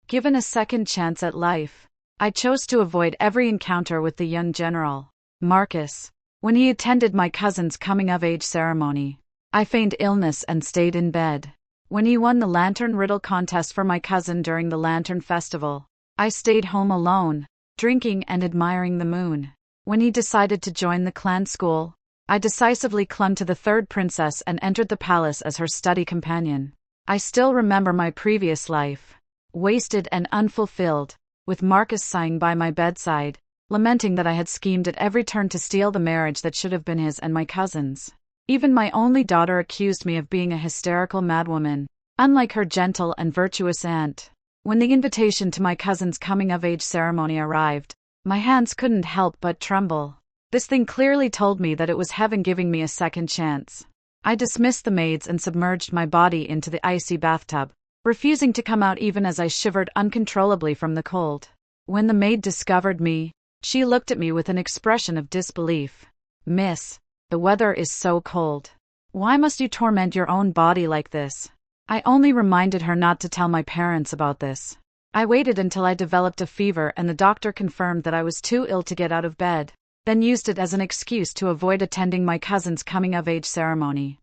Given a second chance at life, I chose to avoid every encounter with the young general, Marcus. When he attended my cousin's coming-of-age ceremony, I feigned illness and stayed in bed. When he won the lantern riddle contest for my cousin during the Lantern Festival, I stayed home alone, drinking and admiring the moon. When he decided to join the clan school, I decisively clung to the third princess and entered the palace as her study companion. I still remember my previous life, wasted and unfulfilled, with Marcus sighing by my bedside, lamenting that I had schemed at every turn to steal the marriage that should have been his and my cousin's. Even my only daughter accused me of being a hysterical madwoman, unlike her gentle and virtuous aunt. When the invitation to my cousin's coming-of-age ceremony arrived, my hands couldn't help but tremble. This thing clearly told me that it was heaven giving me a second chance. I dismissed the maids and submerged my body into the icy bathtub, refusing to come out even as I shivered uncontrollably from the cold. When the maid discovered me, she looked at me with an expression of disbelief. "Miss, the weather is so cold. Why must you torment your own body like this?" I only reminded her not to tell my parents about this. I waited until I developed a fever and the doctor confirmed that I was too ill to get out of bed, then used it as an excuse to avoid attending my cousin's coming-of-age ceremony.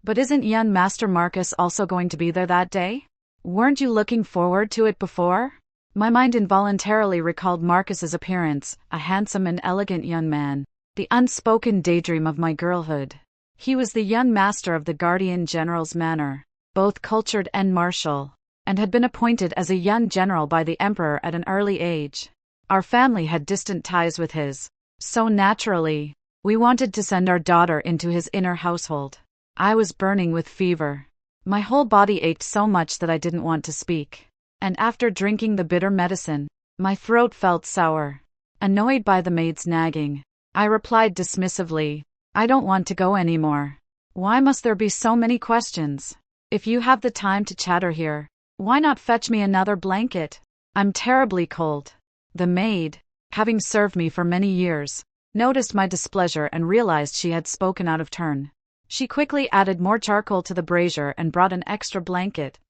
But isn't young Master Marcus also going to be there that day? Weren't you looking forward to it before? My mind involuntarily recalled Marcus's appearance, a handsome and elegant young man, the unspoken daydream of my girlhood. He was the young master of the Guardian General's manor, both cultured and martial, and had been appointed as a young general by the Emperor at an early age. Our family had distant ties with his, so naturally, we wanted to send our daughter into his inner household. I was burning with fever. My whole body ached so much that I didn't want to speak. And after drinking the bitter medicine, my throat felt sour. Annoyed by the maid's nagging, I replied dismissively, "I don't want to go anymore. Why must there be so many questions? If you have the time to chatter here, why not fetch me another blanket? I'm terribly cold." The maid, having served me for many years, noticed my displeasure and realized she had spoken out of turn. She quickly added more charcoal to the brazier and brought an extra blanket.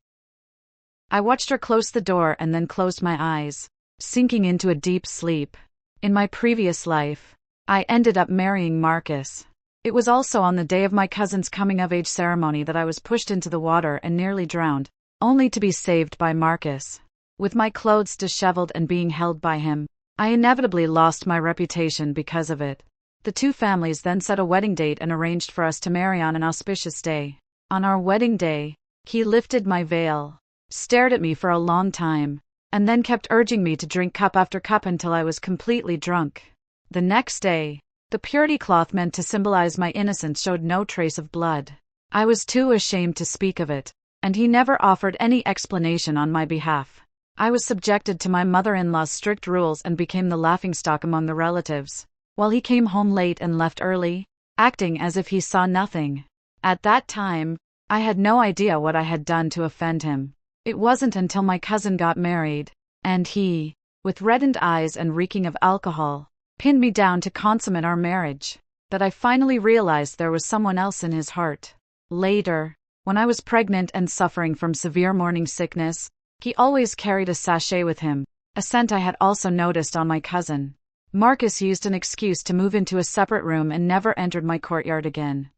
I watched her close the door and then closed my eyes, sinking into a deep sleep. In my previous life, I ended up marrying Marcus. It was also on the day of my cousin's coming-of-age ceremony that I was pushed into the water and nearly drowned, only to be saved by Marcus. With my clothes disheveled and being held by him, I inevitably lost my reputation because of it. The two families then set a wedding date and arranged for us to marry on an auspicious day. On our wedding day, he lifted my veil, stared at me for a long time, and then kept urging me to drink cup after cup until I was completely drunk. The next day, the purity cloth meant to symbolize my innocence showed no trace of blood. I was too ashamed to speak of it, and he never offered any explanation on my behalf. I was subjected to my mother-in-law's strict rules and became the laughingstock among the relatives, while he came home late and left early, acting as if he saw nothing. At that time, I had no idea what I had done to offend him. It wasn't until my cousin got married, and he, with reddened eyes and reeking of alcohol, pinned me down to consummate our marriage, that I finally realized there was someone else in his heart. Later, when I was pregnant and suffering from severe morning sickness, he always carried a sachet with him, a scent I had also noticed on my cousin. Marcus used an excuse to move into a separate room and never entered my courtyard again.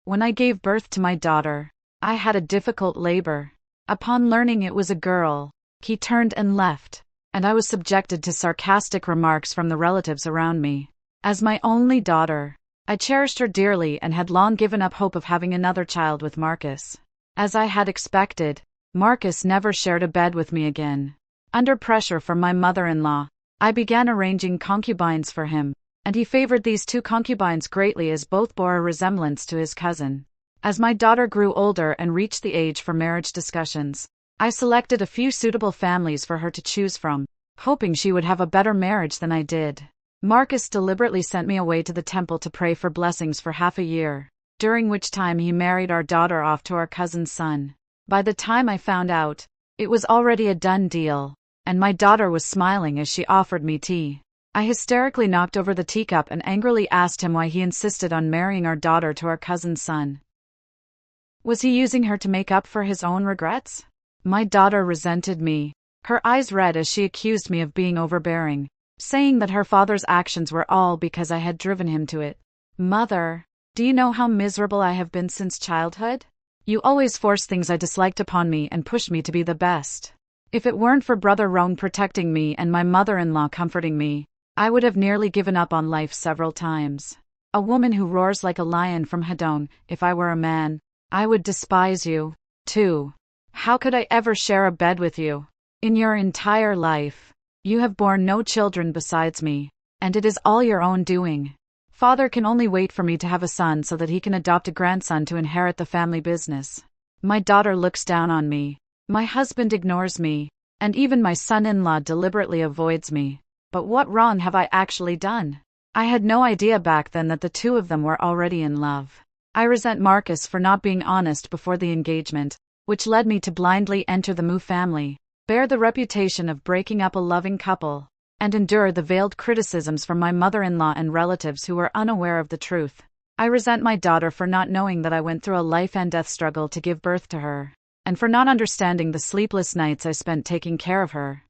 When I gave birth to my daughter, I had a difficult labor. Upon learning it was a girl, he turned and left, and I was subjected to sarcastic remarks from the relatives around me. As my only daughter, I cherished her dearly and had long given up hope of having another child with Marcus. As I had expected, Marcus never shared a bed with me again. Under pressure from my mother-in-law, I began arranging concubines for him, and he favored these two concubines greatly as both bore a resemblance to his cousin. As my daughter grew older and reached the age for marriage discussions, I selected a few suitable families for her to choose from, hoping she would have a better marriage than I did. Marcus deliberately sent me away to the temple to pray for blessings for half a year, during which time he married our daughter off to our cousin's son. By the time I found out, it was already a done deal, and my daughter was smiling as she offered me tea. I hysterically knocked over the teacup and angrily asked him why he insisted on marrying our daughter to our cousin's son. Was he using her to make up for his own regrets? My daughter resented me, her eyes red as she accused me of being overbearing, saying that her father's actions were all because I had driven him to it. Mother, do you know how miserable I have been since childhood? You always forced things I disliked upon me and pushed me to be the best. If it weren't for Brother Roan protecting me and my mother-in-law comforting me, I would have nearly given up on life several times. A woman who roars like a lion from Hedone. If I were a man, I would despise you, too. How could I ever share a bed with you? In your entire life, you have borne no children besides me, and it is all your own doing. Father can only wait for me to have a son so that he can adopt a grandson to inherit the family business. My daughter looks down on me. My husband ignores me, and even my son-in-law deliberately avoids me. But what wrong have I actually done? I had no idea back then that the two of them were already in love. I resent Marcus for not being honest before the engagement, which led me to blindly enter the Mu family, bear the reputation of breaking up a loving couple, and endure the veiled criticisms from my mother-in-law and relatives who were unaware of the truth. I resent my daughter for not knowing that I went through a life and death struggle to give birth to her, and for not understanding the sleepless nights I spent taking care of her.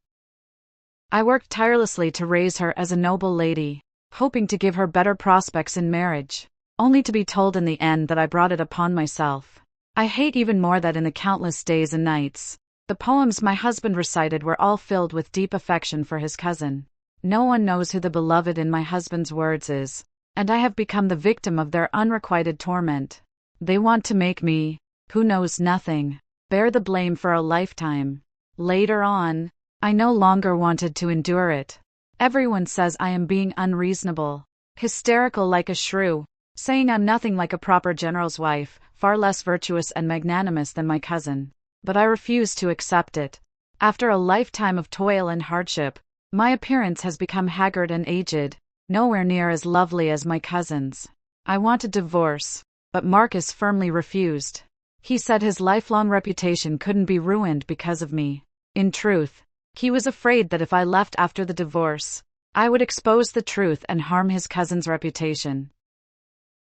I worked tirelessly to raise her as a noble lady, hoping to give her better prospects in marriage, only to be told in the end that I brought it upon myself. I hate even more that in the countless days and nights, the poems my husband recited were all filled with deep affection for his cousin. No one knows who the beloved in my husband's words is, and I have become the victim of their unrequited torment. They want to make me, who knows nothing, bear the blame for a lifetime. Later on, I no longer wanted to endure it. Everyone says I am being unreasonable, hysterical like a shrew, saying I'm nothing like a proper general's wife, far less virtuous and magnanimous than my cousin. But I refuse to accept it. After a lifetime of toil and hardship, my appearance has become haggard and aged, nowhere near as lovely as my cousin's. I want a divorce, but Marcus firmly refused. He said his lifelong reputation couldn't be ruined because of me. In truth, he was afraid that if I left after the divorce, I would expose the truth and harm his cousin's reputation.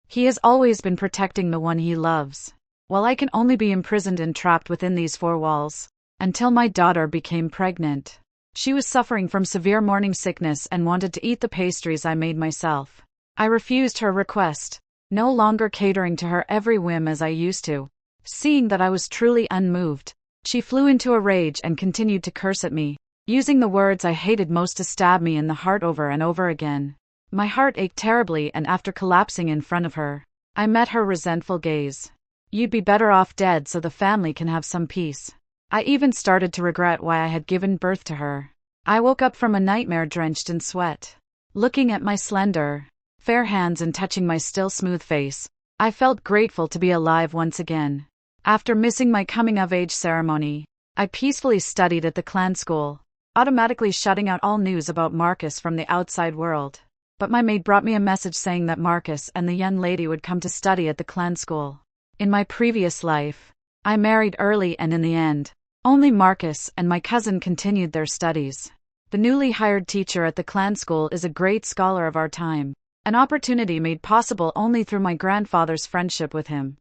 He has always been protecting the one he loves, while I can only be imprisoned and trapped within these four walls, until my daughter became pregnant. She was suffering from severe morning sickness and wanted to eat the pastries I made myself. I refused her request, no longer catering to her every whim as I used to. Seeing that I was truly unmoved, she flew into a rage and continued to curse at me, using the words I hated most to stab me in the heart over and over again. My heart ached terribly, and after collapsing in front of her, I met her resentful gaze. You'd be better off dead so the family can have some peace. I even started to regret why I had given birth to her. I woke up from a nightmare drenched in sweat. Looking at my slender, fair hands and touching my still smooth face, I felt grateful to be alive once again. After missing my coming-of-age ceremony, I peacefully studied at the clan school, automatically shutting out all news about Marcus from the outside world. But my maid brought me a message saying that Marcus and the young lady would come to study at the clan school. In my previous life, I married early, and in the end, only Marcus and my cousin continued their studies. The newly hired teacher at the clan school is a great scholar of our time, an opportunity made possible only through my grandfather's friendship with him.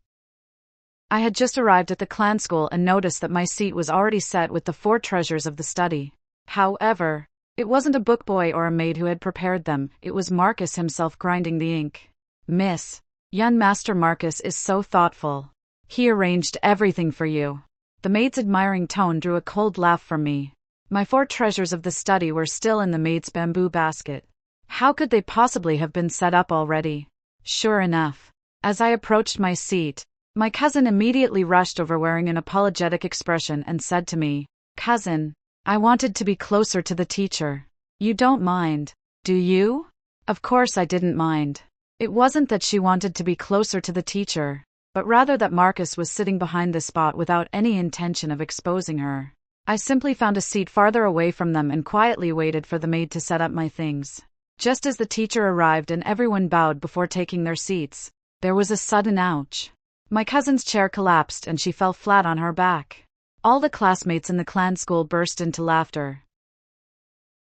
I had just arrived at the clan school and noticed that my seat was already set with the 4 treasures of the study. However, it wasn't a book boy or a maid who had prepared them, it was Marcus himself grinding the ink. Miss, young Master Marcus is so thoughtful. He arranged everything for you. The maid's admiring tone drew a cold laugh from me. My 4 treasures of the study were still in the maid's bamboo basket. How could they possibly have been set up already? Sure enough, as I approached my seat, my cousin immediately rushed over wearing an apologetic expression and said to me, "Cousin, I wanted to be closer to the teacher. You don't mind, do you?" Of course I didn't mind. It wasn't that she wanted to be closer to the teacher, but rather that Marcus was sitting behind the spot without any intention of exposing her. I simply found a seat farther away from them and quietly waited for the maid to set up my things. Just as the teacher arrived and everyone bowed before taking their seats, there was a sudden ouch. My cousin's chair collapsed and she fell flat on her back. All the classmates in the clan school burst into laughter.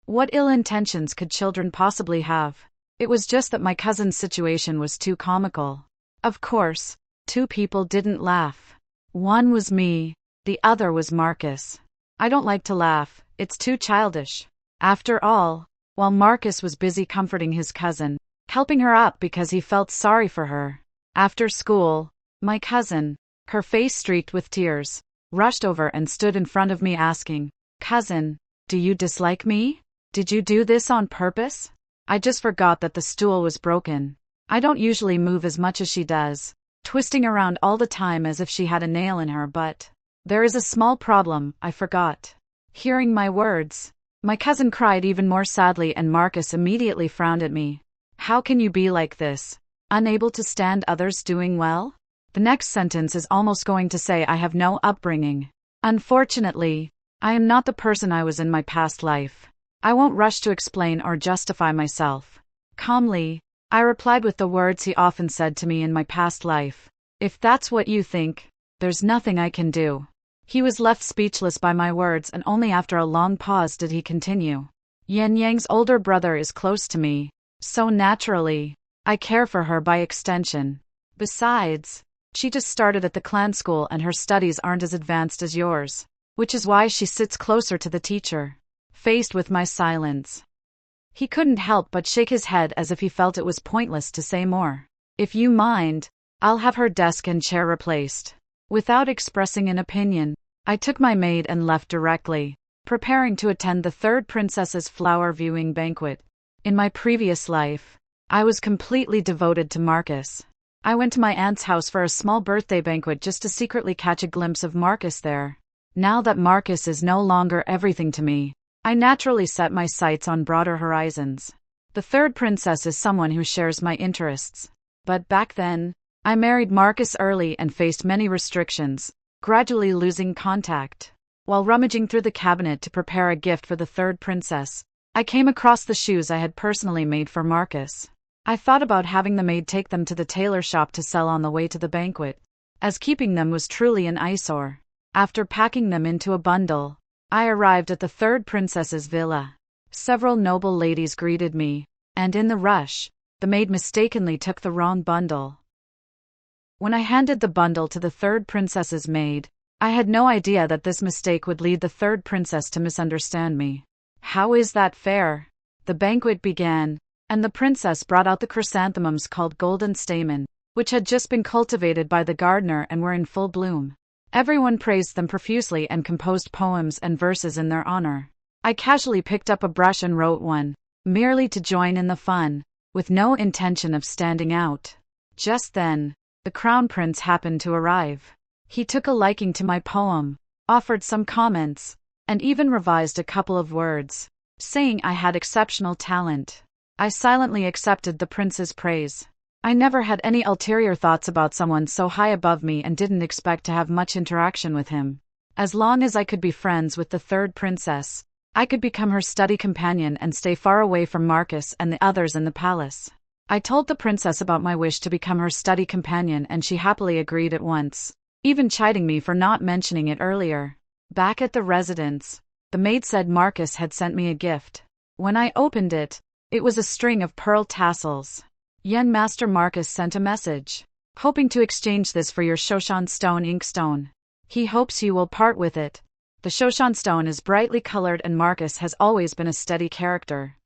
What ill intentions could children possibly have? It was just that my cousin's situation was too comical. Of course, 2 people didn't laugh. One was me, The other was Marcus. I don't like to laugh, it's too childish. After all, while Marcus was busy comforting his cousin, helping her up because he felt sorry for her, after school, my cousin, her face streaked with tears, rushed over and stood in front of me asking, "Cousin, do you dislike me? Did you do this on purpose?" I just forgot that the stool was broken. I don't usually move as much as she does, twisting around all the time as if she had a nail in her, but there is a small problem, I forgot. Hearing my words, my cousin cried even more sadly and Marcus immediately frowned at me. How can you be like this? Unable to stand others doing well? The next sentence is almost going to say I have no upbringing. Unfortunately, I am not the person I was in my past life. I won't rush to explain or justify myself. Calmly, I replied with the words he often said to me in my past life. If that's what you think, there's nothing I can do. He was left speechless by my words and only after a long pause did he continue. Yan Yang's older brother is close to me, so naturally, I care for her by extension. Besides, she just started at the clan school and her studies aren't as advanced as yours, which is why she sits closer to the teacher. Faced with my silence, he couldn't help but shake his head as if he felt it was pointless to say more. If you mind, I'll have her desk and chair replaced. Without expressing an opinion, I took my maid and left directly, preparing to attend the third princess's flower viewing banquet. In my previous life, I was completely devoted to Marcus. I went to my aunt's house for a small birthday banquet just to secretly catch a glimpse of Marcus there. Now that Marcus is no longer everything to me, I naturally set my sights on broader horizons. The third princess is someone who shares my interests. But back then, I married Marcus early and faced many restrictions, gradually losing contact. While rummaging through the cabinet to prepare a gift for the third princess, I came across the shoes I had personally made for Marcus. I thought about having the maid take them to the tailor shop to sell on the way to the banquet, as keeping them was truly an eyesore. After packing them into a bundle, I arrived at the third princess's villa. Several noble ladies greeted me, and in the rush, the maid mistakenly took the wrong bundle. When I handed the bundle to the third princess's maid, I had no idea that this mistake would lead the third princess to misunderstand me. How is that fair? The banquet began, and the princess brought out the chrysanthemums called golden stamen, which had just been cultivated by the gardener and were in full bloom. Everyone praised them profusely and composed poems and verses in their honor. I casually picked up a brush and wrote one, merely to join in the fun, with no intention of standing out. Just then, the crown prince happened to arrive. He took a liking to my poem, offered some comments, and even revised a couple of words, saying I had exceptional talent. I silently accepted the prince's praise. I never had any ulterior thoughts about someone so high above me and didn't expect to have much interaction with him. As long as I could be friends with the third princess, I could become her study companion and stay far away from Marcus and the others in the palace. I told the princess about my wish to become her study companion and she happily agreed at once, even chiding me for not mentioning it earlier. Back at the residence, the maid said Marcus had sent me a gift. When I opened it, it was a string of pearl tassels. Yen Master Marcus sent a message, hoping to exchange this for your Shoshan Stone inkstone. He hopes you will part with it. The Shoshan Stone is brightly colored and Marcus has always been a steady character.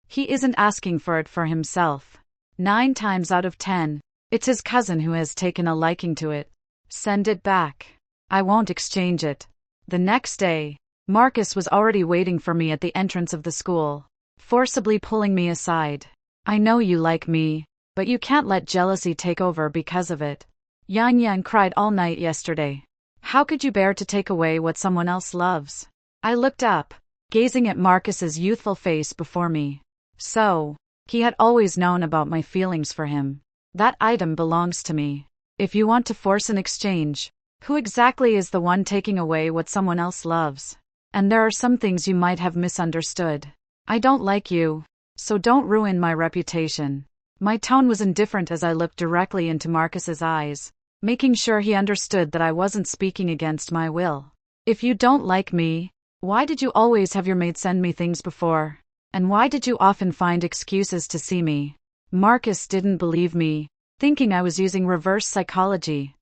He isn't asking for it for himself. 9 times out of 10, it's his cousin who has taken a liking to it. Send it back. I won't exchange it. The next day, Marcus was already waiting for me at the entrance of the school, forcibly pulling me aside. I know you like me, but you can't let jealousy take over because of it. Yan Yan cried all night yesterday. How could you bear to take away what someone else loves? I looked up, gazing at Marcus's youthful face before me. So, he had always known about my feelings for him. That item belongs to me. If you want to force an exchange, who exactly is the one taking away what someone else loves? And there are some things you might have misunderstood. I don't like you, so don't ruin my reputation. My tone was indifferent as I looked directly into Marcus's eyes, making sure he understood that I wasn't speaking against my will. If you don't like me, why did you always have your maid send me things before? And why did you often find excuses to see me? Marcus didn't believe me, thinking I was using reverse psychology.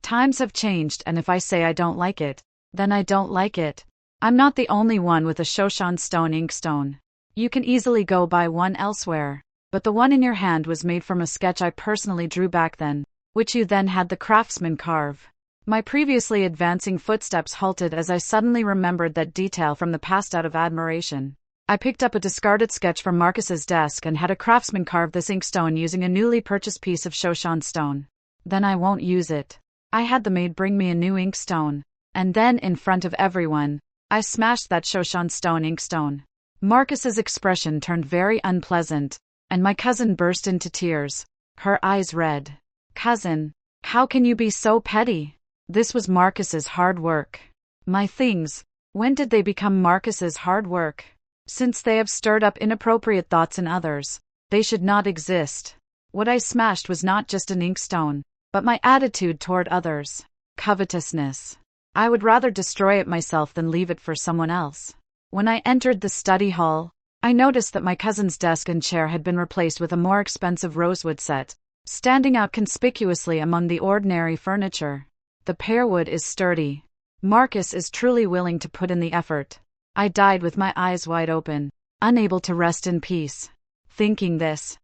Times have changed, and if I say I don't like it, then I don't like it. I'm not the only one with a Shoshan stone inkstone. You can easily go buy one elsewhere, but the one in your hand was made from a sketch I personally drew back then, which you then had the craftsman carve. My previously advancing footsteps halted as I suddenly remembered that detail from the past out of admiration. I picked up a discarded sketch from Marcus's desk and had a craftsman carve this inkstone using a newly purchased piece of Shoshan stone. Then I won't use it. I had the maid bring me a new inkstone, and then, in front of everyone, I smashed that Shoshan stone inkstone. Marcus's expression turned very unpleasant, and my cousin burst into tears, her eyes red. Cousin, how can you be so petty? This was Marcus's hard work. My things, when did they become Marcus's hard work? Since they have stirred up inappropriate thoughts in others, they should not exist. What I smashed was not just an inkstone, but my attitude toward others. Covetousness. I would rather destroy it myself than leave it for someone else. When I entered the study hall, I noticed that my cousin's desk and chair had been replaced with a more expensive rosewood set, standing out conspicuously among the ordinary furniture. The pearwood is sturdy. Marcus is truly willing to put in the effort. I died with my eyes wide open, unable to rest in peace. Thinking this,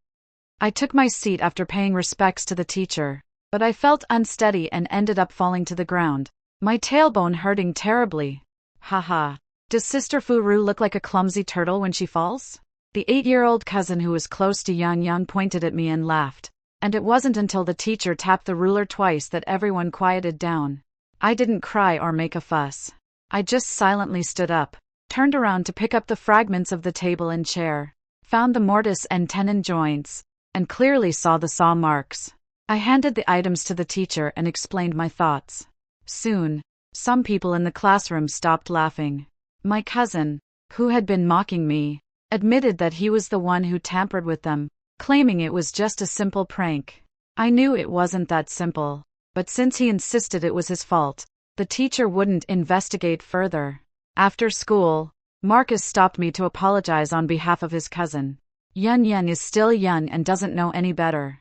I took my seat after paying respects to the teacher, but I felt unsteady and ended up falling to the ground, my tailbone hurting terribly. Haha. Does Sister Furu look like a clumsy turtle when she falls? The 8-year-old cousin who was close to Yang pointed at me and laughed, and it wasn't until the teacher tapped the ruler twice that everyone quieted down. I didn't cry or make a fuss. I just silently stood up, turned around to pick up the fragments of the table and chair, found the mortise and tenon joints, and clearly saw the saw marks. I handed the items to the teacher and explained my thoughts. Soon, some people in the classroom stopped laughing. My cousin, who had been mocking me, admitted that he was the one who tampered with them, claiming it was just a simple prank. I knew it wasn't that simple, but since he insisted it was his fault, the teacher wouldn't investigate further. After school, Marcus stopped me to apologize on behalf of his cousin. Yun is still young and doesn't know any better.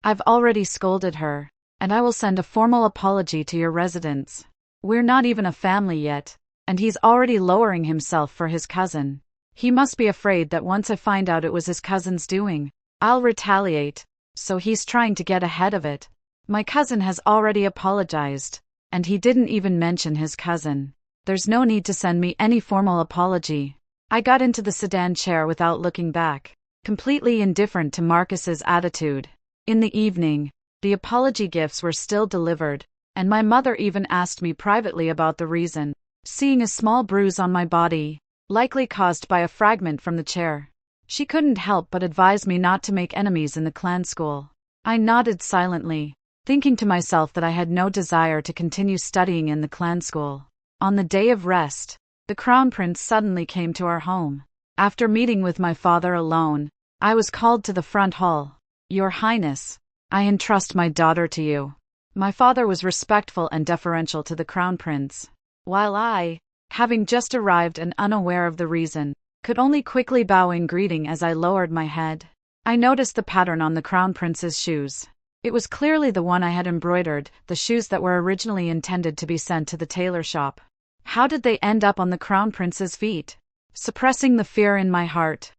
I've already scolded her, and I will send a formal apology to your residents. We're not even a family yet, and he's already lowering himself for his cousin. He must be afraid that once I find out it was his cousin's doing, I'll retaliate, so he's trying to get ahead of it. My cousin has already apologized, and he didn't even mention his cousin. There's no need to send me any formal apology. I got into the sedan chair without looking back, completely indifferent to Marcus's attitude. In the evening, the apology gifts were still delivered, and my mother even asked me privately about the reason, seeing a small bruise on my body, likely caused by a fragment from the chair. She couldn't help but advise me not to make enemies in the clan school. I nodded silently, thinking to myself that I had no desire to continue studying in the clan school. On the day of rest, the Crown Prince suddenly came to our home. After meeting with my father alone, I was called to the front hall. Your Highness, I entrust my daughter to you. My father was respectful and deferential to the Crown Prince, while I, having just arrived and unaware of the reason, could only quickly bow in greeting as I lowered my head. I noticed the pattern on the Crown Prince's shoes. It was clearly the one I had embroidered, the shoes that were originally intended to be sent to the tailor shop. How did they end up on the Crown Prince's feet? Suppressing the fear in my heart,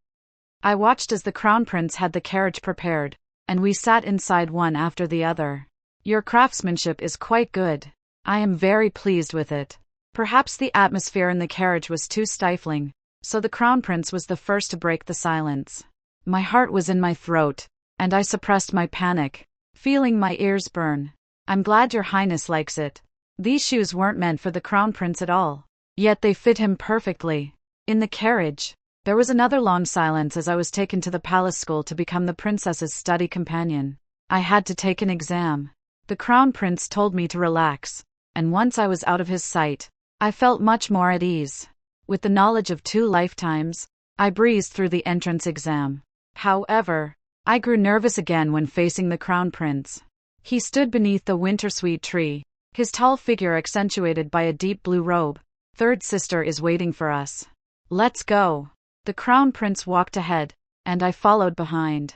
I watched as the Crown Prince had the carriage prepared, and we sat inside one after the other. Your craftsmanship is quite good. I am very pleased with it. Perhaps the atmosphere in the carriage was too stifling, so the Crown Prince was the first to break the silence. My heart was in my throat, and I suppressed my panic, feeling my ears burn. I'm glad your Highness likes it. These shoes weren't meant for the Crown Prince at all, yet they fit him perfectly. In the carriage, there was another long silence as I was taken to the palace school to become the princess's study companion. I had to take an exam. The Crown Prince told me to relax, and once I was out of his sight, I felt much more at ease. With the knowledge of 2 lifetimes, I breezed through the entrance exam. However, I grew nervous again when facing the Crown Prince. He stood beneath the wintersweet tree, his tall figure accentuated by a deep blue robe. Third sister is waiting for us. Let's go. The Crown Prince walked ahead, and I followed behind.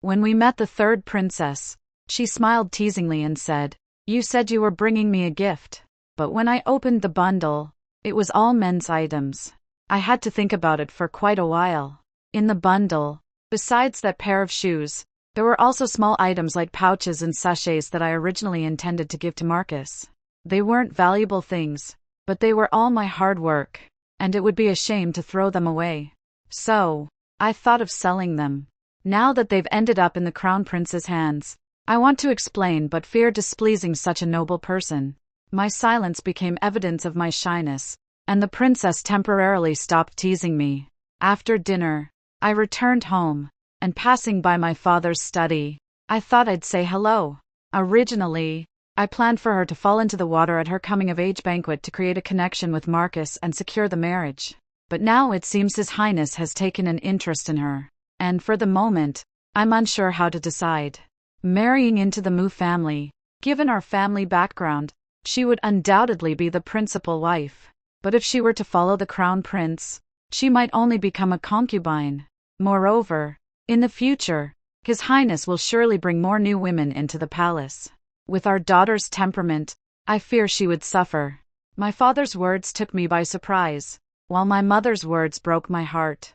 When we met the third princess, She smiled teasingly and said, "You said you were bringing me a gift." But when I opened the bundle, it was all men's items. I had to think about it for quite a while. In the bundle, besides that pair of shoes, there were also small items like pouches and sachets that I originally intended to give to Marcus. They weren't valuable things, but they were all my hard work, and it would be a shame to throw them away. So, I thought of selling them. Now that they've ended up in the Crown Prince's hands, I want to explain but fear displeasing such a noble person. My silence became evidence of my shyness, and the princess temporarily stopped teasing me. After dinner, I returned home, and passing by my father's study, I thought I'd say hello. Originally, I planned for her to fall into the water at her coming-of-age banquet to create a connection with Marcus and secure the marriage. But now it seems His Highness has taken an interest in her, and for the moment, I'm unsure how to decide. Marrying into the Mu family, given our family background, she would undoubtedly be the principal wife. But if she were to follow the Crown Prince, she might only become a concubine. Moreover, in the future, His Highness will surely bring more new women into the palace. With our daughter's temperament, I fear she would suffer. My father's words took me by surprise, while my mother's words broke my heart.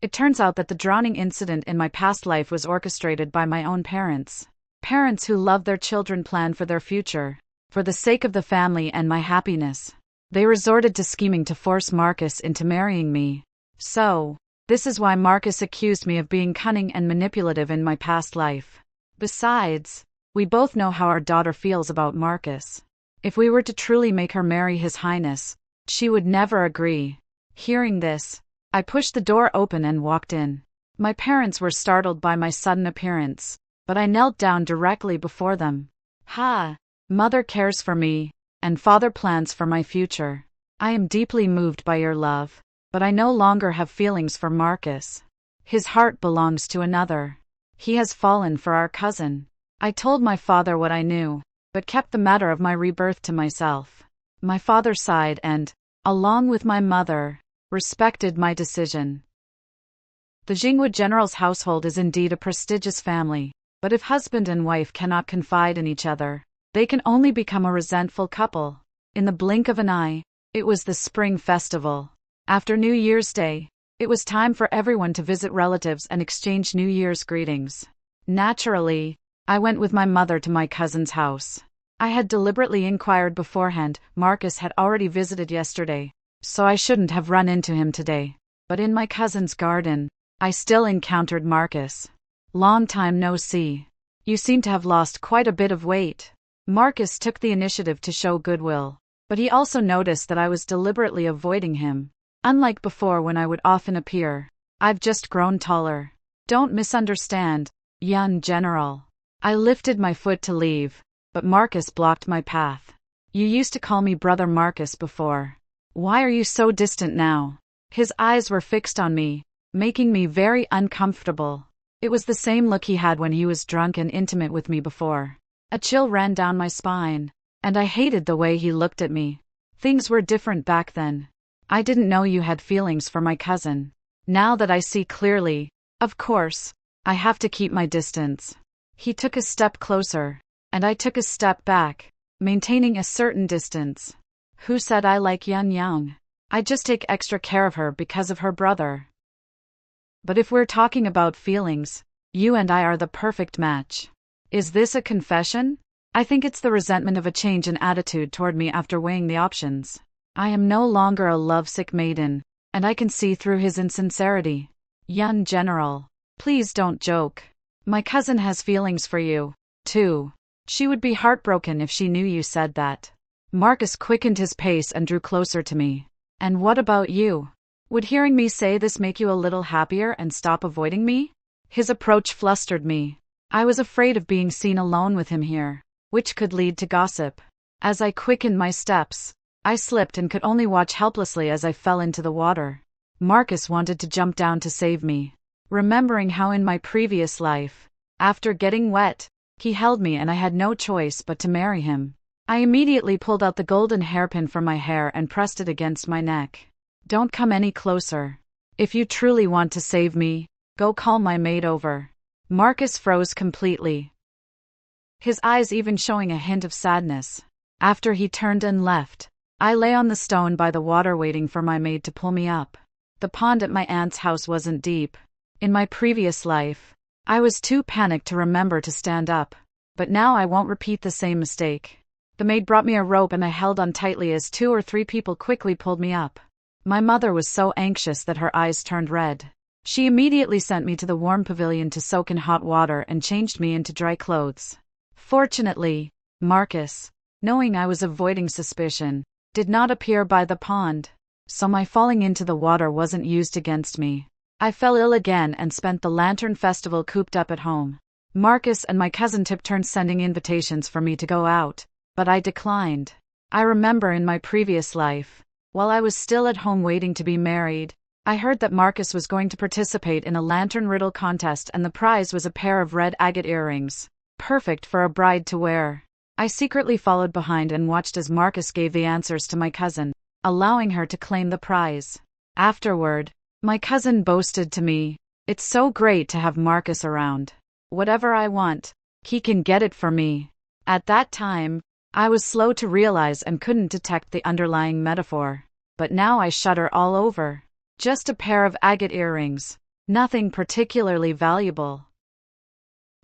It turns out that the drowning incident in my past life was orchestrated by my own parents. Parents who love their children plan for their future, for the sake of the family and my happiness. They resorted to scheming to force Marcus into marrying me. So, this is why Marcus accused me of being cunning and manipulative in my past life. Besides, we both know how our daughter feels about Marcus. If we were to truly make her marry His Highness, she would never agree. Hearing this, I pushed the door open and walked in. My parents were startled by my sudden appearance, but I knelt down directly before them. "Ha! Mother cares for me, and father plans for my future. I am deeply moved by your love, but I no longer have feelings for Marcus. His heart belongs to another. He has fallen for our cousin." I told my father what I knew, but kept the matter of my rebirth to myself. My father sighed and, along with my mother, respected my decision. The Jingwood general's household is indeed a prestigious family, but if husband and wife cannot confide in each other, they can only become a resentful couple. In the blink of an eye, it was the spring festival. After New Year's Day, it was time for everyone to visit relatives and exchange New Year's greetings. Naturally, I went with my mother to my cousin's house. I had deliberately inquired beforehand. Marcus had already visited yesterday, so I shouldn't have run into him today. But in my cousin's garden, I still encountered Marcus. "Long time no see. You seem to have lost quite a bit of weight." Marcus took the initiative to show goodwill, but he also noticed that I was deliberately avoiding him. Unlike before when I would often appear, I've just grown taller. Don't misunderstand, young general. I lifted my foot to leave, but Marcus blocked my path. "You used to call me Brother Marcus before. Why are you so distant now?" His eyes were fixed on me, making me very uncomfortable. It was the same look he had when he was drunk and intimate with me before. A chill ran down my spine, and I hated the way he looked at me. Things were different back then. I didn't know you had feelings for my cousin. Now that I see clearly, of course, I have to keep my distance. He took a step closer, and I took a step back, maintaining a certain distance. Who said I like Young? I just take extra care of her because of her brother. But if we're talking about feelings, you and I are the perfect match. Is this a confession? I think it's the resentment of a change in attitude toward me after weighing the options. I am no longer a lovesick maiden, and I can see through his insincerity. Young general, please don't joke. My cousin has feelings for you, too. She would be heartbroken if she knew you said that. Marcus quickened his pace and drew closer to me. And what about you? Would hearing me say this make you a little happier and stop avoiding me? His approach flustered me. I was afraid of being seen alone with him here, which could lead to gossip. As I quickened my steps, I slipped and could only watch helplessly as I fell into the water. Marcus wanted to jump down to save me. Remembering how in my previous life, after getting wet, he held me and I had no choice but to marry him. I immediately pulled out the golden hairpin from my hair and pressed it against my neck. Don't come any closer. If you truly want to save me, go call my maid over. Marcus froze completely. his eyes even showing a hint of sadness. After he turned and left, I lay on the stone by the water waiting for my maid to pull me up. The pond at my aunt's house wasn't deep. In my previous life, I was too panicked to remember to stand up. But now I won't repeat the same mistake. The maid brought me a rope and I held on tightly as 2 or 3 people quickly pulled me up. My mother was so anxious that her eyes turned red. She immediately sent me to the warm pavilion to soak in hot water and changed me into dry clothes. Fortunately, Marcus, knowing I was avoiding suspicion, did not appear by the pond, so my falling into the water wasn't used against me. I fell ill again and spent the Lantern Festival cooped up at home. Marcus and my cousin Tip turned sending invitations for me to go out, but I declined. I remember in my previous life, while I was still at home waiting to be married, I heard that Marcus was going to participate in a lantern riddle contest and the prize was a pair of red agate earrings, perfect for a bride to wear. I secretly followed behind and watched as Marcus gave the answers to my cousin, allowing her to claim the prize. Afterward, my cousin boasted to me, "It's so great to have Marcus around. Whatever I want, he can get it for me." At that time, I was slow to realize and couldn't detect the underlying metaphor. But now I shudder all over. Just a pair of agate earrings. Nothing particularly valuable.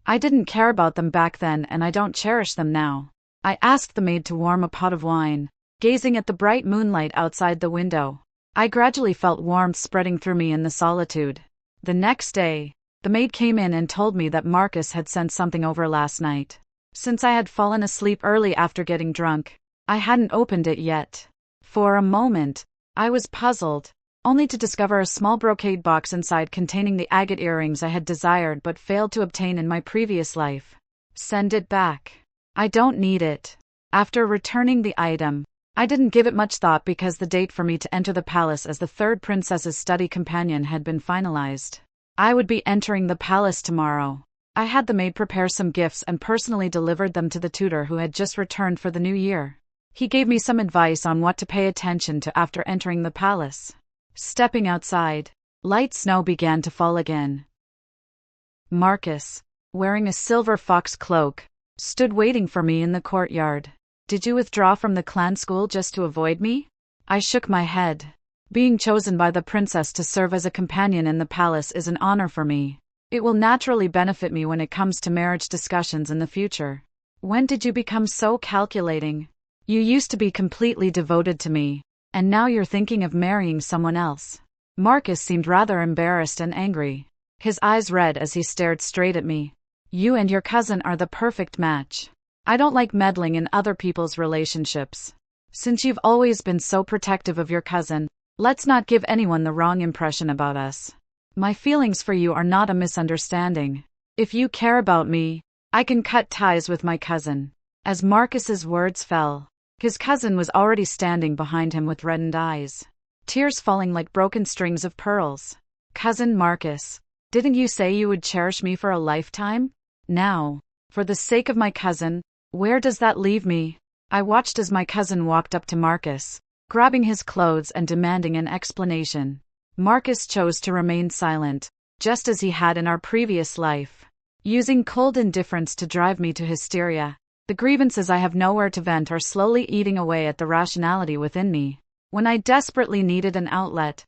I didn't care about them back then and I don't cherish them now. I asked the maid to warm a pot of wine, gazing at the bright moonlight outside the window. I gradually felt warmth spreading through me in the solitude. The next day, the maid came in and told me that Marcus had sent something over last night. Since I had fallen asleep early after getting drunk, I hadn't opened it yet. For a moment, I was puzzled, only to discover a small brocade box inside containing the agate earrings I had desired but failed to obtain in my previous life. Send it back. I don't need it. After returning the item, I didn't give it much thought because the date for me to enter the palace as the third princess's study companion had been finalized. I would be entering the palace tomorrow. I had the maid prepare some gifts and personally delivered them to the tutor who had just returned for the new year. He gave me some advice on what to pay attention to after entering the palace. Stepping outside, light snow began to fall again. Marcus, wearing a silver fox cloak, stood waiting for me in the courtyard. "Did you withdraw from the clan school just to avoid me?" I shook my head. Being chosen by the princess to serve as a companion in the palace is an honor for me. It will naturally benefit me when it comes to marriage discussions in the future. When did you become so calculating? You used to be completely devoted to me, and now you're thinking of marrying someone else. Marcus seemed rather embarrassed and angry. His eyes red as he stared straight at me. You and your cousin are the perfect match. I don't like meddling in other people's relationships. Since you've always been so protective of your cousin, let's not give anyone the wrong impression about us. My feelings for you are not a misunderstanding. If you care about me, I can cut ties with my cousin." As Marcus's words fell, his cousin was already standing behind him with reddened eyes, tears falling like broken strings of pearls. "Cousin Marcus, didn't you say you would cherish me for a lifetime? Now, for the sake of my cousin, where does that leave me?" I watched as my cousin walked up to Marcus, grabbing his clothes and demanding an explanation. Marcus chose to remain silent, just as he had in our previous life, using cold indifference to drive me to hysteria. The grievances I have nowhere to vent are slowly eating away at the rationality within me. When I desperately needed an outlet,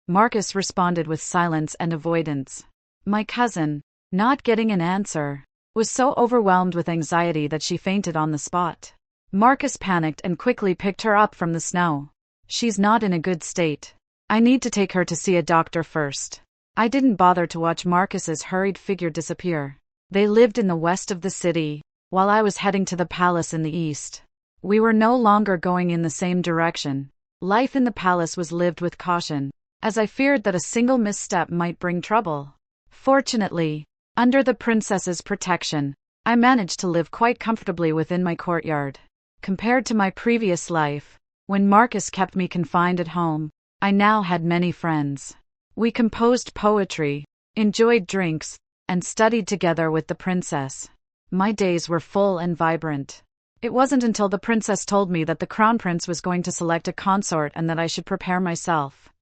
Marcus responded with silence and avoidance. My cousin, not getting an answer, was so overwhelmed with anxiety that she fainted on the spot. Marcus panicked and quickly picked her up from the snow. "She's not in a good state. I need to take her to see a doctor first." I didn't bother to watch Marcus's hurried figure disappear. They lived in the west of the city, while I was heading to the palace in the east. We were no longer going in the same direction. Life in the palace was lived with caution, as I feared that a single misstep might bring trouble. Fortunately, under the princess's protection, I managed to live quite comfortably within my courtyard. Compared to my previous life, when Marcus kept me confined at home, I now had many friends. We composed poetry, enjoyed drinks, and studied together with the princess. My days were full and vibrant. It wasn't until the princess told me that the crown prince was going to select a consort and that I should prepare myself.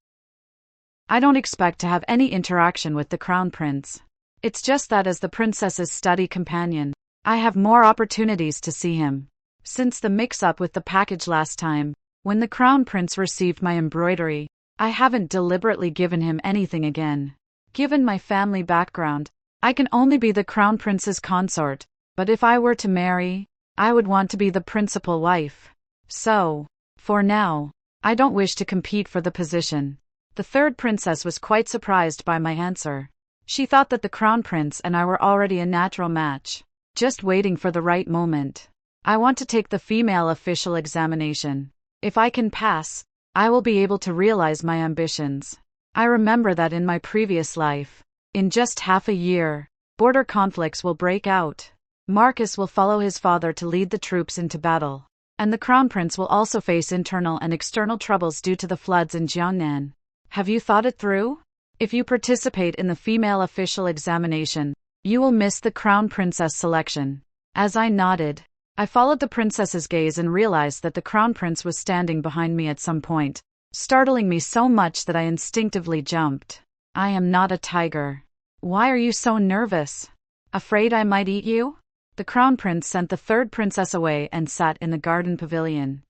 I don't expect to have any interaction with the crown prince. It's just that as the princess's study companion, I have more opportunities to see him. Since the mix-up with the package last time, when the Crown Prince received my embroidery, I haven't deliberately given him anything again. Given my family background, I can only be the Crown Prince's consort, but if I were to marry, I would want to be the principal wife. So, for now, I don't wish to compete for the position. The third princess was quite surprised by my answer. She thought that the Crown Prince and I were already a natural match, just waiting for the right moment. I want to take the female official examination. If I can pass, I will be able to realize my ambitions. I remember that in my previous life, in just half a year, border conflicts will break out. Marcus will follow his father to lead the troops into battle, and the Crown Prince will also face internal and external troubles due to the floods in Jiangnan. Have you thought it through? If you participate in the female official examination, you will miss the Crown Princess selection. As I nodded, I followed the princess's gaze and realized that the Crown Prince was standing behind me at some point, startling me so much that I instinctively jumped. I am not a tiger. Why are you so nervous? Afraid I might eat you? The Crown Prince sent the third princess away and sat in the garden pavilion.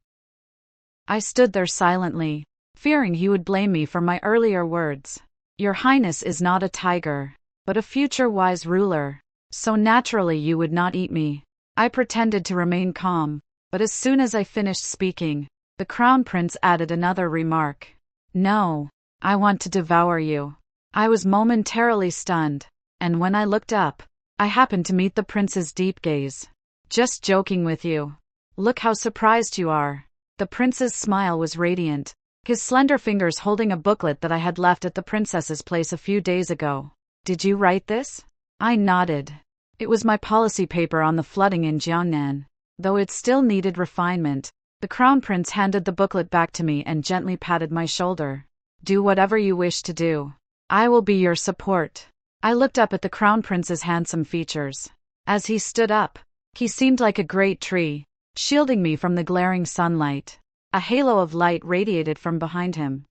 I stood there silently, fearing he would blame me for my earlier words. Your Highness is not a tiger, but a future wise ruler, so naturally you would not eat me. I pretended to remain calm, but as soon as I finished speaking, the Crown Prince added another remark. No, I want to devour you. I was momentarily stunned, and when I looked up, I happened to meet the prince's deep gaze. Just joking with you. Look how surprised you are. The prince's smile was radiant, his slender fingers holding a booklet that I had left at the princess's place a few days ago. Did you write this? I nodded. It was my policy paper on the flooding in Jiangnan. Though it still needed refinement, the Crown Prince handed the booklet back to me and gently patted my shoulder. Do whatever you wish to do. I will be your support. I looked up at the Crown Prince's handsome features. As he stood up, he seemed like a great tree, shielding me from the glaring sunlight. A halo of light radiated from behind him.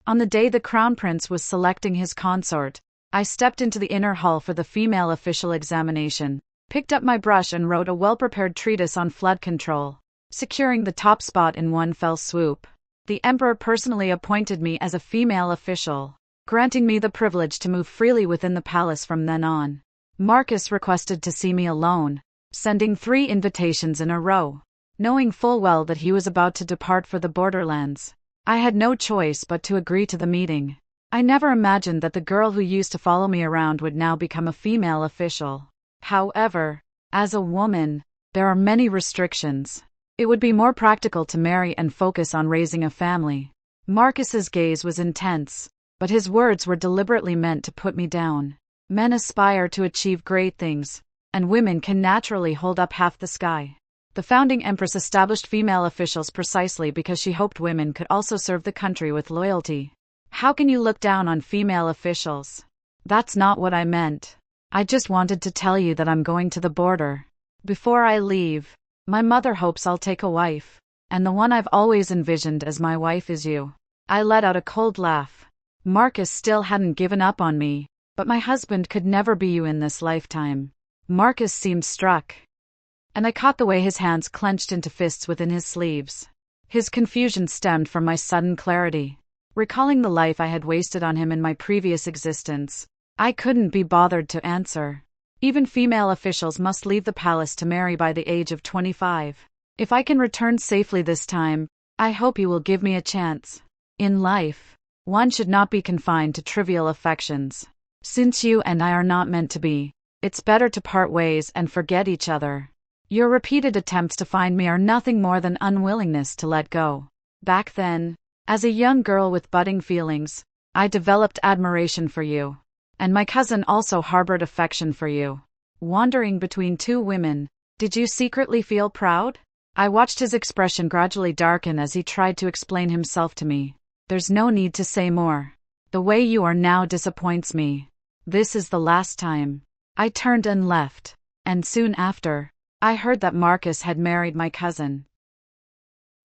On the day the Crown Prince was selecting his consort, I stepped into the inner hall for the female official examination, picked up my brush and wrote a well-prepared treatise on flood control, securing the top spot in one fell swoop. The Emperor personally appointed me as a female official, granting me the privilege to move freely within the palace from then on. Marcus requested to see me alone, sending 3 invitations in a row. Knowing full well that he was about to depart for the borderlands, I had no choice but to agree to the meeting. I never imagined that the girl who used to follow me around would now become a female official. However, as a woman, there are many restrictions. It would be more practical to marry and focus on raising a family. Marcus's gaze was intense, but his words were deliberately meant to put me down. Men aspire to achieve great things, and women can naturally hold up half the sky. The founding empress established female officials precisely because she hoped women could also serve the country with loyalty. How can you look down on female officials? That's not what I meant. I just wanted to tell you that I'm going to the border. Before I leave, my mother hopes I'll take a wife, and the one I've always envisioned as my wife is you. I let out a cold laugh. Marcus still hadn't given up on me, but my husband could never be you in this lifetime. Marcus seemed struck, and I caught the way his hands clenched into fists within his sleeves. His confusion stemmed from my sudden clarity. Recalling the life I had wasted on him in my previous existence, I couldn't be bothered to answer. Even female officials must leave the palace to marry by the age of 25. If I can return safely this time, I hope you will give me a chance. In life, one should not be confined to trivial affections. Since you and I are not meant to be, it's better to part ways and forget each other. Your repeated attempts to find me are nothing more than unwillingness to let go. Back then, as a young girl with budding feelings, I developed admiration for you. And my cousin also harbored affection for you. Wandering between 2 women, did you secretly feel proud? I watched his expression gradually darken as he tried to explain himself to me. There's no need to say more. The way you are now disappoints me. This is the last time. I turned and left, and soon after, I heard that Marcus had married my cousin.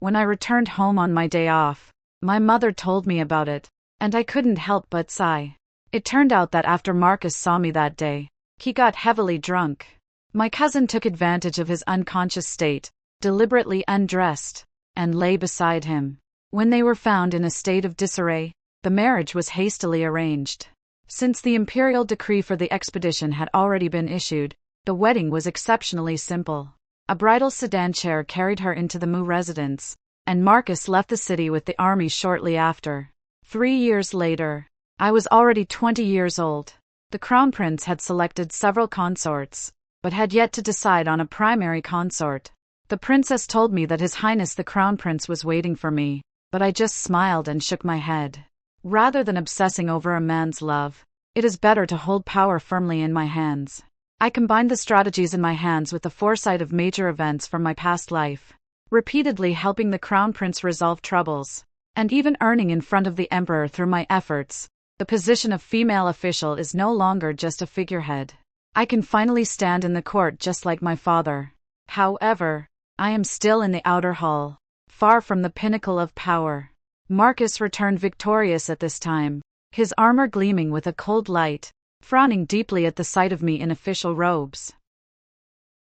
When I returned home on my day off, my mother told me about it, and I couldn't help but sigh. It turned out that after Marcus saw me that day, he got heavily drunk. My cousin took advantage of his unconscious state, deliberately undressed, and lay beside him. When they were found in a state of disarray, the marriage was hastily arranged. Since the imperial decree for the expedition had already been issued, the wedding was exceptionally simple. A bridal sedan chair carried her into the Mu residence, and Marcus left the city with the army shortly after. 3 years later, I was already 20 years old. The crown prince had selected several consorts, but had yet to decide on a primary consort. The princess told me that His Highness the Crown Prince was waiting for me, but I just smiled and shook my head. Rather than obsessing over a man's love, it is better to hold power firmly in my hands. I combined the strategies in my hands with the foresight of major events from my past life, repeatedly helping the Crown Prince resolve troubles, and even earning in front of the Emperor through my efforts. The position of female official is no longer just a figurehead. I can finally stand in the court just like my father. However, I am still in the outer hall, far from the pinnacle of power. Marcus returned victorious at this time, his armor gleaming with a cold light, frowning deeply at the sight of me in official robes.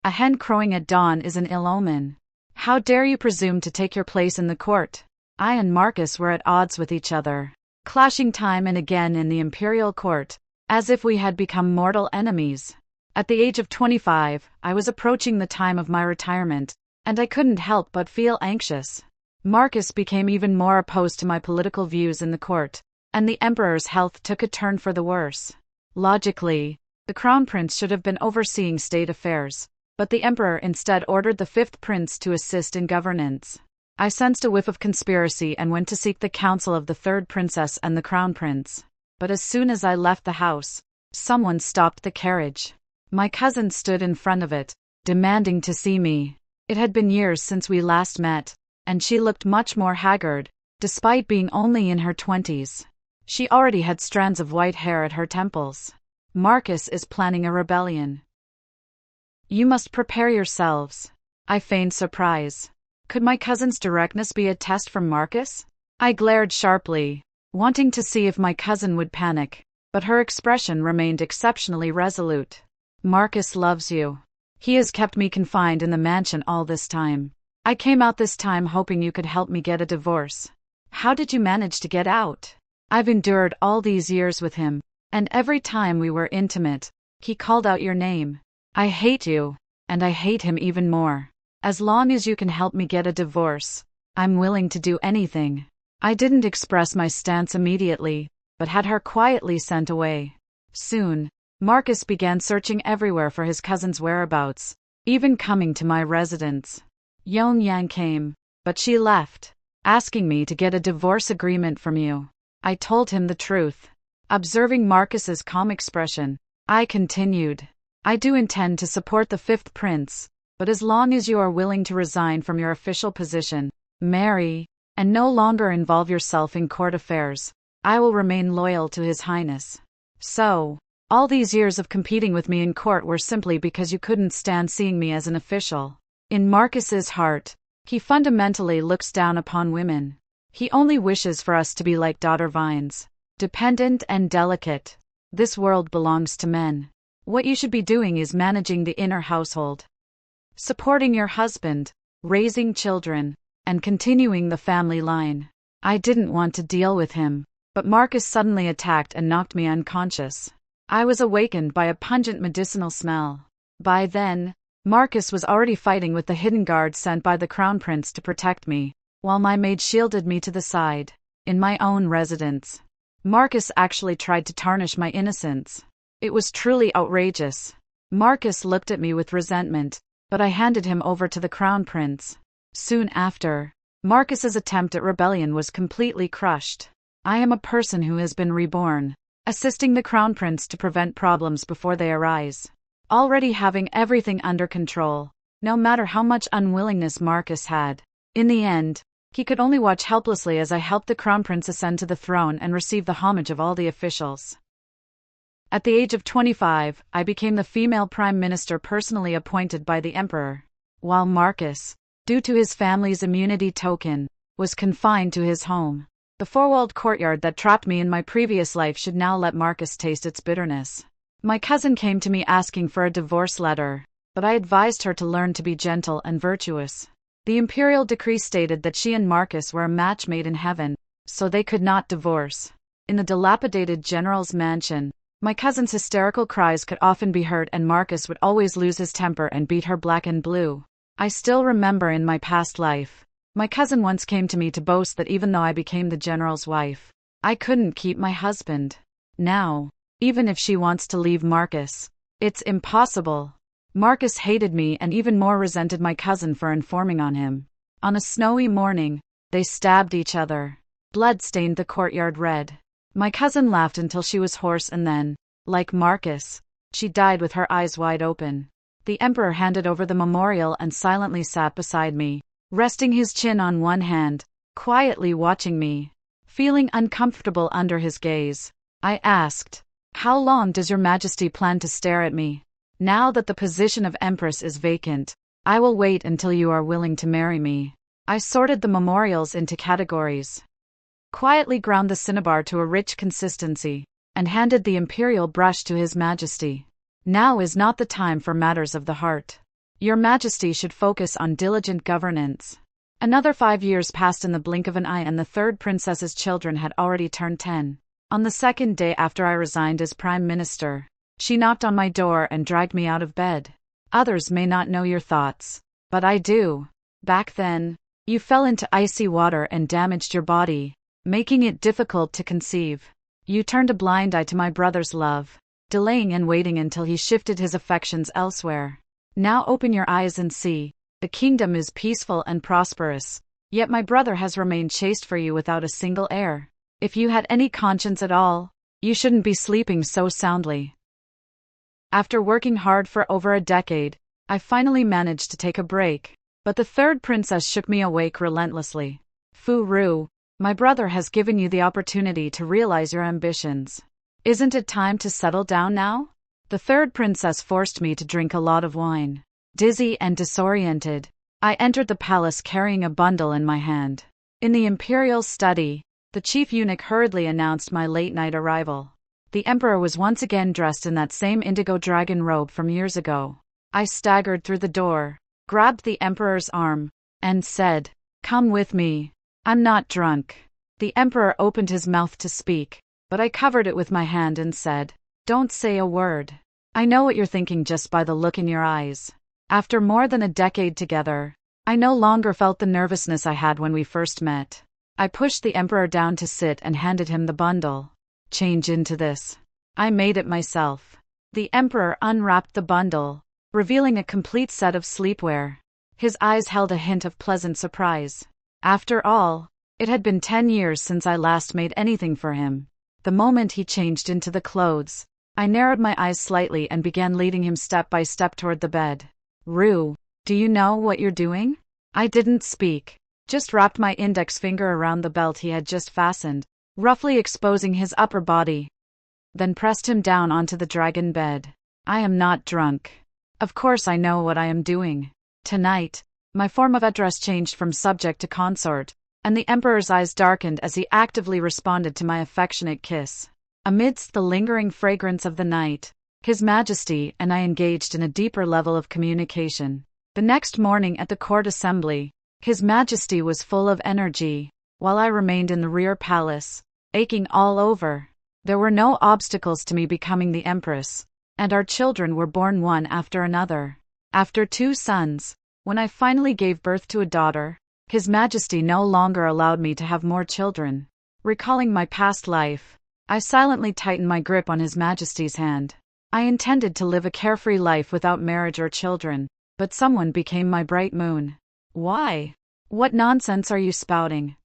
A hen crowing at dawn is an ill omen. How dare you presume to take your place in the court? I and Marcus were at odds with each other, clashing time and again in the imperial court, as if we had become mortal enemies. At the age of 25, I was approaching the time of my retirement, and I couldn't help but feel anxious. Marcus became even more opposed to my political views in the court, and the emperor's health took a turn for the worse. Logically, the crown prince should have been overseeing state affairs, but the emperor instead ordered the fifth prince to assist in governance. I sensed a whiff of conspiracy and went to seek the counsel of the third princess and the crown prince. But as soon as I left the house, someone stopped the carriage. My cousin stood in front of it, demanding to see me. It had been years since we last met, and she looked much more haggard, despite being only in her 20s. She already had strands of white hair at her temples. Marcus is planning a rebellion. You must prepare yourselves. I feigned surprise. Could my cousin's directness be a test from Marcus? I glared sharply, wanting to see if my cousin would panic, but her expression remained exceptionally resolute. Marcus loves you. He has kept me confined in the mansion all this time. I came out this time hoping you could help me get a divorce. How did you manage to get out? I've endured all these years with him, and every time we were intimate, he called out your name. I hate you, and I hate him even more. As long as you can help me get a divorce, I'm willing to do anything. I didn't express my stance immediately, but had her quietly sent away. Soon, Marcus began searching everywhere for his cousin's whereabouts, even coming to my residence. Yang came, but she left, asking me to get a divorce agreement from you. I told him the truth. Observing Marcus's calm expression, I continued. I do intend to support the fifth prince, but as long as you are willing to resign from your official position, marry, and no longer involve yourself in court affairs, I will remain loyal to His Highness. So, all these years of competing with me in court were simply because you couldn't stand seeing me as an official. In Marcus's heart, he fundamentally looks down upon women. He only wishes for us to be like daughter vines, dependent and delicate. This world belongs to men. What you should be doing is managing the inner household, supporting your husband, raising children, and continuing the family line. I didn't want to deal with him, but Marcus suddenly attacked and knocked me unconscious. I was awakened by a pungent medicinal smell. By then, Marcus was already fighting with the hidden guard sent by the crown prince to protect me, while my maid shielded me to the side. In my own residence, Marcus actually tried to tarnish my innocence. It was truly outrageous. Marcus looked at me with resentment, but I handed him over to the crown prince. Soon after, Marcus's attempt at rebellion was completely crushed. I am a person who has been reborn, assisting the crown prince to prevent problems before they arise. Already having everything under control, no matter how much unwillingness Marcus had. In the end, he could only watch helplessly as I helped the crown prince ascend to the throne and receive the homage of all the officials. At the age of 25, I became the female prime minister personally appointed by the emperor, while Marcus, due to his family's immunity token, was confined to his home. The four-walled courtyard that trapped me in my previous life should now let Marcus taste its bitterness. My cousin came to me asking for a divorce letter. but I advised her to learn to be gentle and virtuous. The imperial decree stated that she and Marcus were a match made in heaven, so they could not divorce. In the dilapidated general's mansion, my cousin's hysterical cries could often be heard, and Marcus would always lose his temper and beat her black and blue. I still remember in my past life, my cousin once came to me to boast that even though I became the general's wife, I couldn't keep my husband. Now, even if she wants to leave Marcus, it's impossible. Marcus hated me and even more resented my cousin for informing on him. On a snowy morning, they stabbed each other. Blood stained the courtyard red. My cousin laughed until she was hoarse, and then, like Marcus, she died with her eyes wide open. The emperor handed over the memorial and silently sat beside me, resting his chin on one hand, quietly watching me. Feeling uncomfortable under his gaze, I asked, "How long does your majesty plan to stare at me? Now that the position of empress is vacant, I will wait until you are willing to marry me." I sorted the memorials into categories, quietly ground the cinnabar to a rich consistency, and handed the imperial brush to His Majesty. "Now is not the time for matters of the heart. Your Majesty should focus on diligent governance." Another 5 years passed in the blink of an eye, and the third princess's children had already turned 10. On the second day after I resigned as Prime Minister, she knocked on my door and dragged me out of bed. Others may not know your thoughts, but I do. Back then, you fell into icy water and damaged your body, making it difficult to conceive. You turned a blind eye to my brother's love, delaying and waiting until he shifted his affections elsewhere. Now open your eyes and see. The kingdom is peaceful and prosperous, yet my brother has remained chaste for you without a single heir. If you had any conscience at all, you shouldn't be sleeping so soundly. After working hard for over a decade, I finally managed to take a break, but the third princess shook me awake relentlessly. "Fu Ru, my brother has given you the opportunity to realize your ambitions. Isn't it time to settle down now?" The third princess forced me to drink a lot of wine. Dizzy and disoriented, I entered the palace carrying a bundle in my hand. In the imperial study, the chief eunuch hurriedly announced my late-night arrival. The emperor was once again dressed in that same indigo dragon robe from years ago. I staggered through the door, grabbed the emperor's arm, and said, "Come with me. I'm not drunk." The emperor opened his mouth to speak, but I covered it with my hand and said, "Don't say a word. I know what you're thinking just by the look in your eyes." After more than a decade together, I no longer felt the nervousness I had when we first met. I pushed the emperor down to sit and handed him the bundle. "Change into this. I made it myself." The emperor unwrapped the bundle, revealing a complete set of sleepwear. His eyes held a hint of pleasant surprise. After all, it had been 10 years since I last made anything for him. The moment he changed into the clothes, I narrowed my eyes slightly and began leading him step by step toward the bed. "Ru, do you know what you're doing?" I didn't speak, just wrapped my index finger around the belt he had just fastened, roughly exposing his upper body, then pressed him down onto the dragon bed. "I am not drunk. Of course I know what I am doing." Tonight, my form of address changed from subject to consort, and the emperor's eyes darkened as he actively responded to my affectionate kiss. Amidst the lingering fragrance of the night, His Majesty and I engaged in a deeper level of communication. The next morning at the court assembly, His Majesty was full of energy, while I remained in the rear palace, aching all over. There were no obstacles to me becoming the empress, and our children were born one after another. After 2 sons, when I finally gave birth to a daughter, His Majesty no longer allowed me to have more children. Recalling my past life, I silently tightened my grip on His Majesty's hand. I intended to live a carefree life without marriage or children, but someone became my bright moon. "Why? What nonsense are you spouting?"